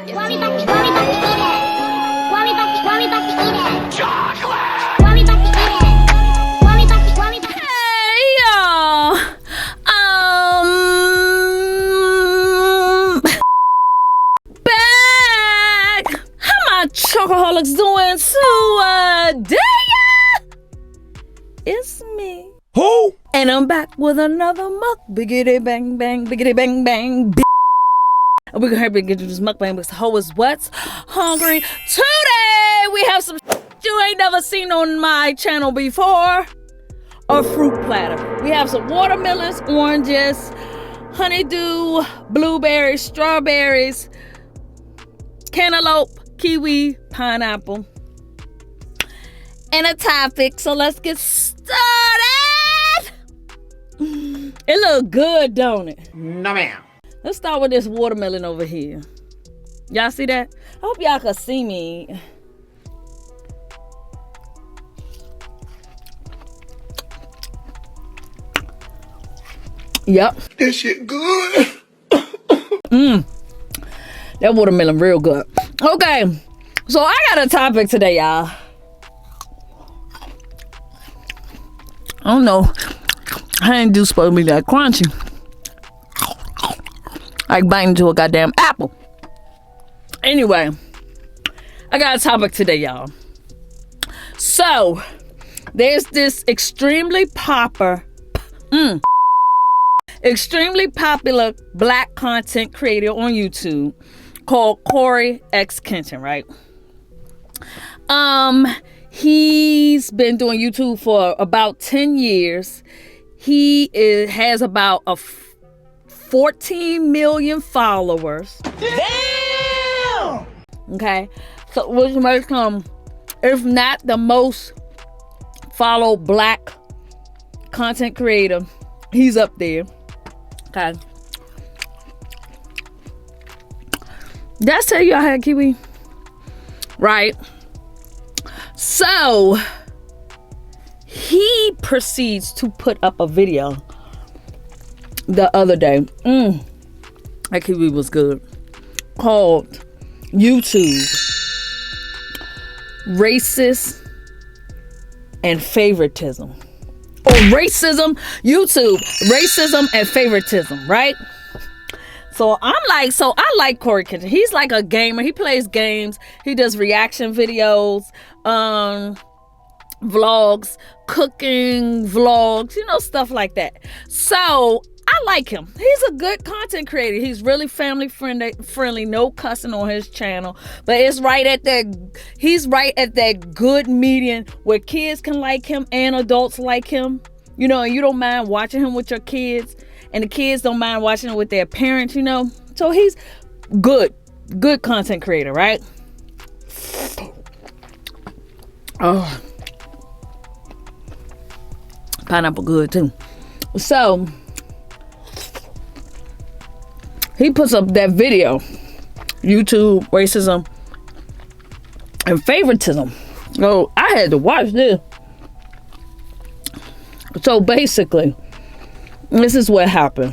Hey y'all. Back. How my Chocoholics doing today? It's me. Who? And I'm back with another biggity bang bang, biggity bang bang. And we're gonna get to this mukbang because the hoe is what's hungry. Today we have some you ain't never seen on my channel before. A fruit platter. We have some watermelons, oranges, honeydew, blueberries, strawberries, cantaloupe, kiwi, pineapple, and a topic. So let's get started. It look good, don't it? No, ma'am. Let's start with this watermelon over here. Y'all see that? I hope y'all can see me. Yep. This shit good. That watermelon real good. Okay. So I got a topic today, y'all. I don't know. Honeydew supposed to be that crunchy. Like biting into a goddamn apple. Anyway, I got a topic today, y'all. So, there's this extremely popular black content creator on YouTube called Coryxkenshin, right? He's been doing YouTube for about 10 years. He has about 14 million followers. Damn! Okay, so which makes him, if not the most followed black content creator, he's up there. Okay. Did I tell you I had kiwi? Right. So he proceeds to put up a video the other day. That kiwi was good. Called YouTube Racist and Favoritism. Or Racism, YouTube, Racism and Favoritism, right? So I like Coryxkenshin. He's like a gamer. He plays games. He does reaction videos, vlogs, cooking vlogs, stuff like that. So I like him. He's a good content creator. He's really family friendly, no cussing on his channel. But he's right at that good median where kids can like him and adults like him. And you don't mind watching him with your kids. And the kids don't mind watching it with their parents, So he's good content creator, right? Oh. Pineapple good too. So he puts up that video, YouTube Racism and Favoritism. So I had to watch this. So basically, this is what happened.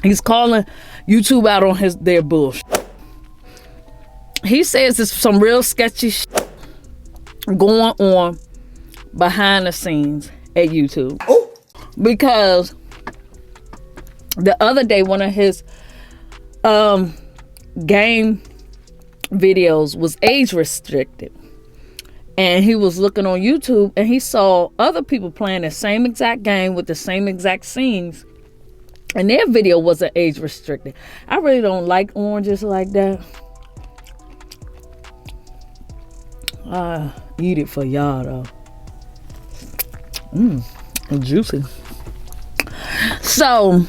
He's calling YouTube out on their bullshit. He says there's some real sketchy shit going on behind the scenes at YouTube. Oh. Because the other day, one of his game videos was age restricted. And he was looking on YouTube and he saw other people playing the same exact game with the same exact scenes. And their video wasn't age restricted. I really don't like oranges like that. I eat it for y'all though. It's juicy. So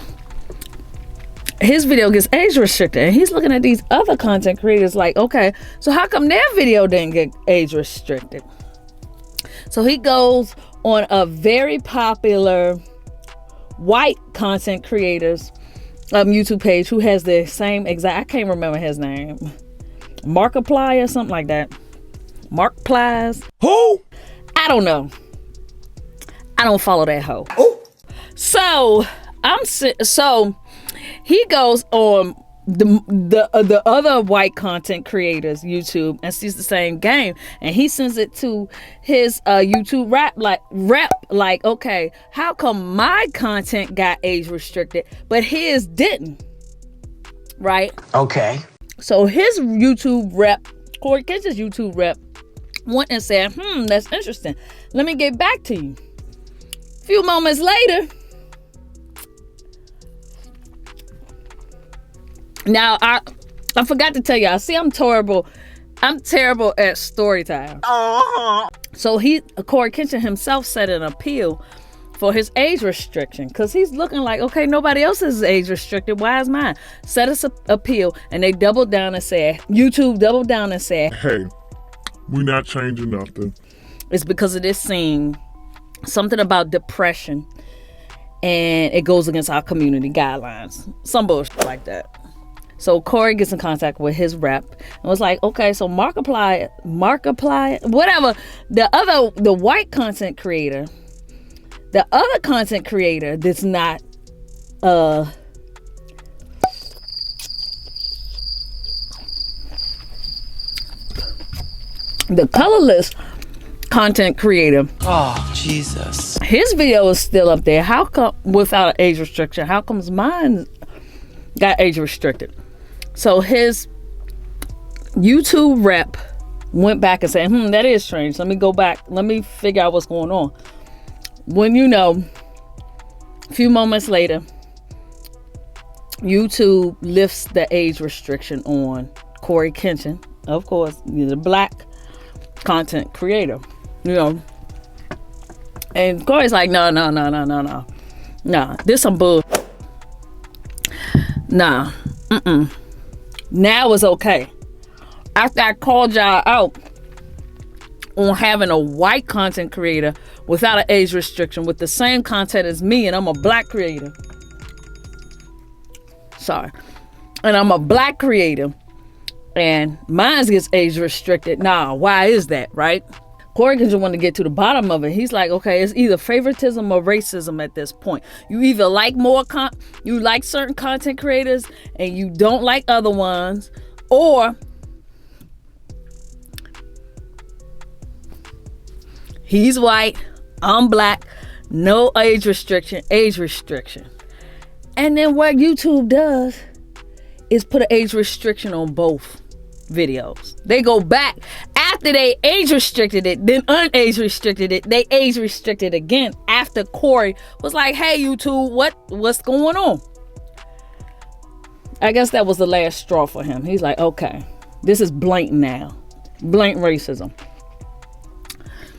his video gets age restricted and he's looking at these other content creators like, okay, so how come their video didn't get age restricted? So he goes on a very popular white content creators YouTube page who has the same exact, I can't remember his name, Markiplier or something like that. Markiplies. Who? I don't know. I don't follow that hoe. Oh. So he goes on the other white content creators YouTube and sees the same game, and he sends it to his YouTube rep like, okay, how come my content got age restricted but his didn't? Right? Okay. So his YouTube rep, Coryxkenshin's YouTube rep, went and said, that's interesting. Let me get back to you. A few moments later, now I forgot to tell y'all, see, I'm terrible at story time. So Coryxkenshin himself set an appeal for his age restriction, because he's looking like, okay, nobody else is age restricted, why is mine? Set us an appeal, and they doubled down and said, YouTube doubled down and said, hey, we're not changing nothing. It's because of this scene, something about depression, and it goes against our community guidelines, some bullshit like that. So Corey gets in contact with his rep and was like, okay, so Markiplier, whatever, the white content creator, the other content creator that's not the colorless content creator. Oh, Jesus. His video is still up there. How come, without an age restriction, how comes mine got age restricted? So his YouTube rep went back and said, that is strange. Let me go back. Let me figure out what's going on. When a few moments later, YouTube lifts the age restriction on Coryxkenshin, of course, the black content creator, and Corey's like, no, this some bull. Nah, now it's okay. After I called y'all out on having a white content creator without an age restriction with the same content as me, and I'm a black creator. Sorry. And I'm a black creator, and mine gets age restricted. Nah, why is that, right? Coryxkenshin wanted to get to the bottom of it. He's like, okay, it's either favoritism or racism at this point. You either like you like certain content creators and you don't like other ones, or he's white, I'm black, no age restriction. And then what YouTube does is put an age restriction on both videos. They go back after they age restricted it, then unage restricted it. They age restricted again after Corey was like, hey, YouTube, what's going on? I guess that was the last straw for him. He's like, okay, this is blatant now. Blatant racism.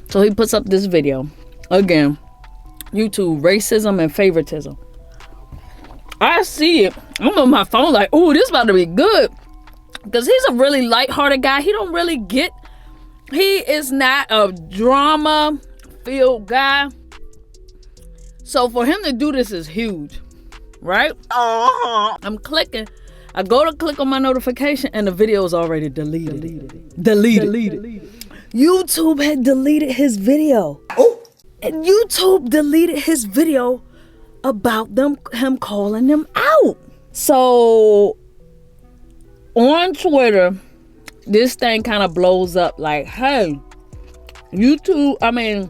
So he puts up this video. Again, YouTube, racism and favoritism. I see it. I'm on my phone like, ooh, this about to be good. Because he's a really lighthearted guy. He is not a drama-filled guy. So for him to do this is huge. Right? I'm clicking. I go to click on my notification and the video is already deleted. YouTube had deleted his video. And YouTube deleted his video about him calling them out. So on Twitter, this thing kind of blows up like, hey, Coryxkenshin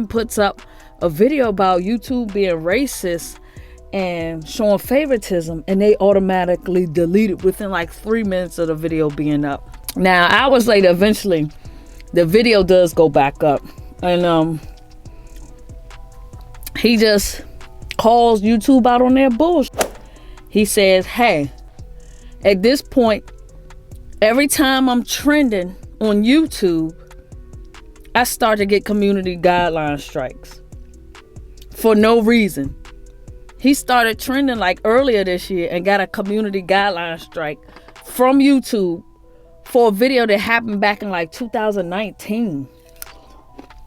puts up a video about YouTube being racist and showing favoritism, and they automatically delete it within like 3 minutes of the video being up. Now, hours later, eventually, the video does go back up, and he just calls YouTube out on their bullshit. He says, hey, at this point, every time I'm trending on YouTube, I start to get community guideline strikes for no reason. He started trending like earlier this year and got a community guideline strike from YouTube for a video that happened back in like 2019.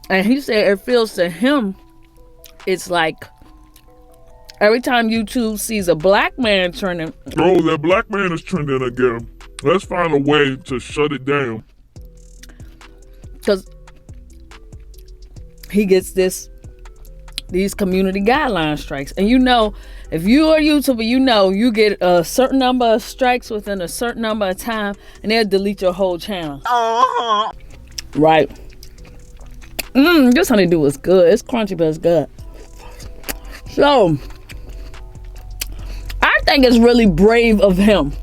And he said it feels to him, it's like every time YouTube sees a black man trending. Oh, that black man is trending again. Let's find a way to shut it down. Because he gets this these community guideline strikes. And you know, if you are a YouTuber, you know you get a certain number of strikes within a certain number of time, and they'll delete your whole channel. Right. This honeydew is good. It's crunchy, but it's good. So, I think it's really brave of him.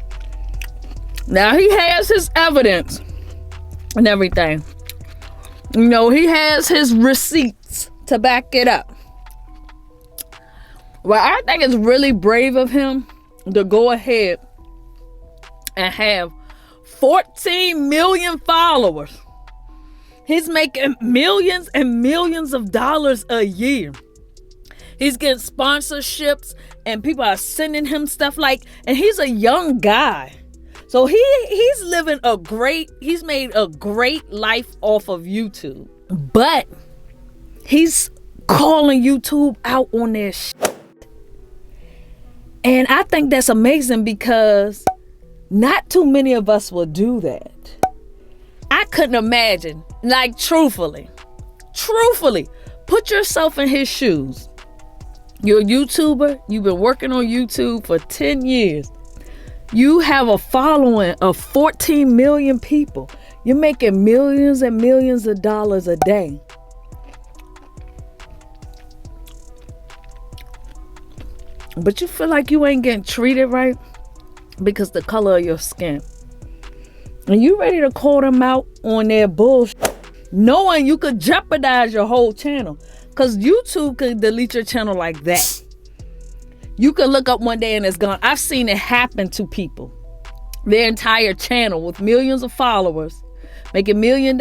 Now, he has his evidence and everything. You know, he has his receipts to back it up. Well, I think it's really brave of him to go ahead and have 14 million followers. He's making millions and millions of dollars a year. He's getting sponsorships and people are sending him stuff and he's a young guy. So he's made a great life off of YouTube. But he's calling YouTube out on their shit. And I think that's amazing because not too many of us will do that. I couldn't imagine, truthfully, put yourself in his shoes. You're a YouTuber. You've been working on YouTube for 10 years. You have a following of 14 million people. You're making millions and millions of dollars a day. But you feel like you ain't getting treated right because the color of your skin. And you ready to call them out on their bullshit, knowing you could jeopardize your whole channel. Because YouTube could delete your channel like that. You could look up one day and it's gone. I've seen it happen to people. Their entire channel with millions of followers, making millions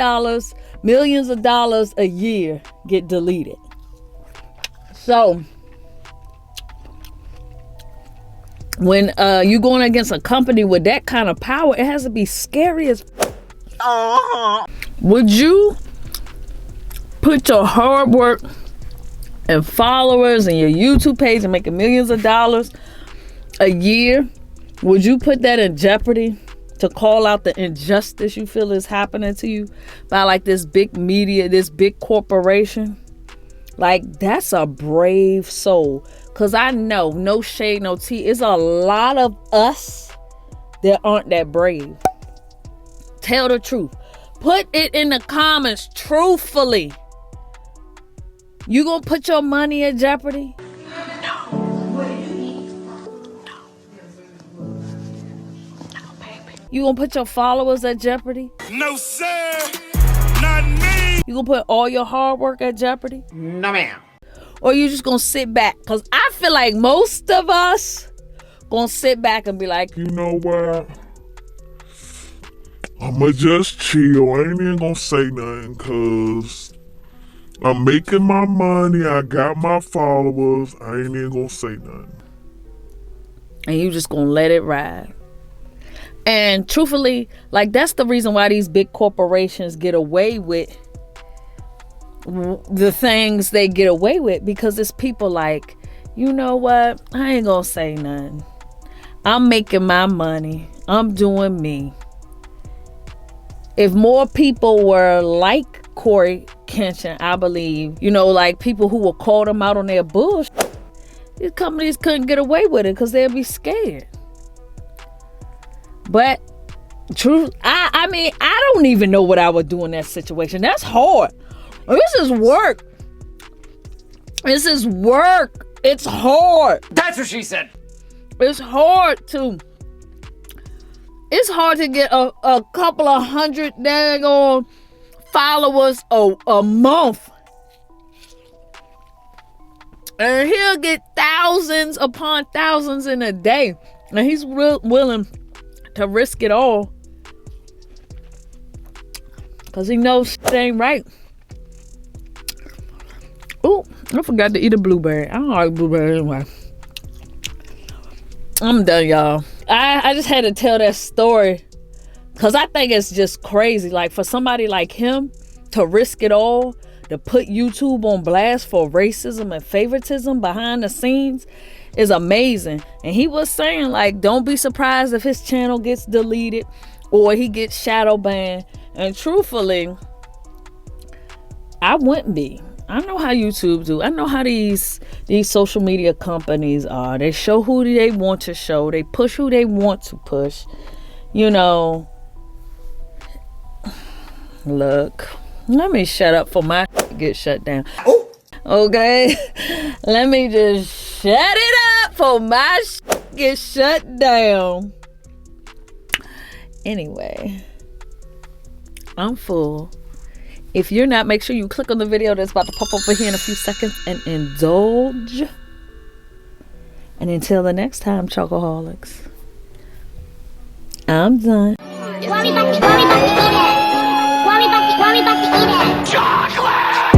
of dollars a year, get deleted. So, when you're going against a company with that kind of power, it has to be scary as Would you put your hard work and followers and your YouTube page and making millions of dollars a year, would you put that in jeopardy to call out the injustice you feel is happening to you by this big media, this big corporation? That's a brave soul. Because I know, no shade, no tea, it's a lot of us that aren't that brave. Tell the truth. Put it in the comments truthfully. You gonna put your money in jeopardy? No, baby. You gonna put your followers at jeopardy? No, sir. Not me. You gonna put all your hard work at jeopardy? No, ma'am. Or you just gonna sit back? Because I feel like most of us gonna sit back and be like, You know what? I'ma just chill. I ain't even gonna say nothing because I'm making my money. I got my followers. I ain't even gonna say nothing. and you just gonna let it ride. And truthfully, that's the reason why these big corporations get away with the things they get away with, because it's people you know what, I ain't gonna say nothing. I'm making my money. I'm doing me. If more people were like Coryxkenshin, I believe, people who will call them out on their bullshit, these companies couldn't get away with it because they'd be scared. But truth, I mean, I don't even know what I would do in that situation. That's hard. This is work. This is work. It's hard. That's what she said. It's hard to get a couple of hundred daggone followers a month. And he'll get thousands upon thousands in a day. And he's willing to risk it all because he knows shit ain't right. Oh, I forgot to eat a blueberry. I don't like blueberry anyway. I'm done, y'all. I just had to tell that story because I think it's just crazy. For somebody like him to risk it all, to put YouTube on blast for racism and favoritism behind the scenes is amazing. And he was saying, don't be surprised if his channel gets deleted or he gets shadow banned. And truthfully, I wouldn't be. I know how YouTube do. I know how these social media companies are. They show who they want to show. They push who they want to push. You know, look, let me shut up for my get shut down. Oh, okay. Let me just shut it up for my get shut down. Anyway, I'm full. If you're not, make sure you click on the video that's about to pop over here in a few seconds and indulge. And until the next time, Chocoholics, I'm done. Chocolate!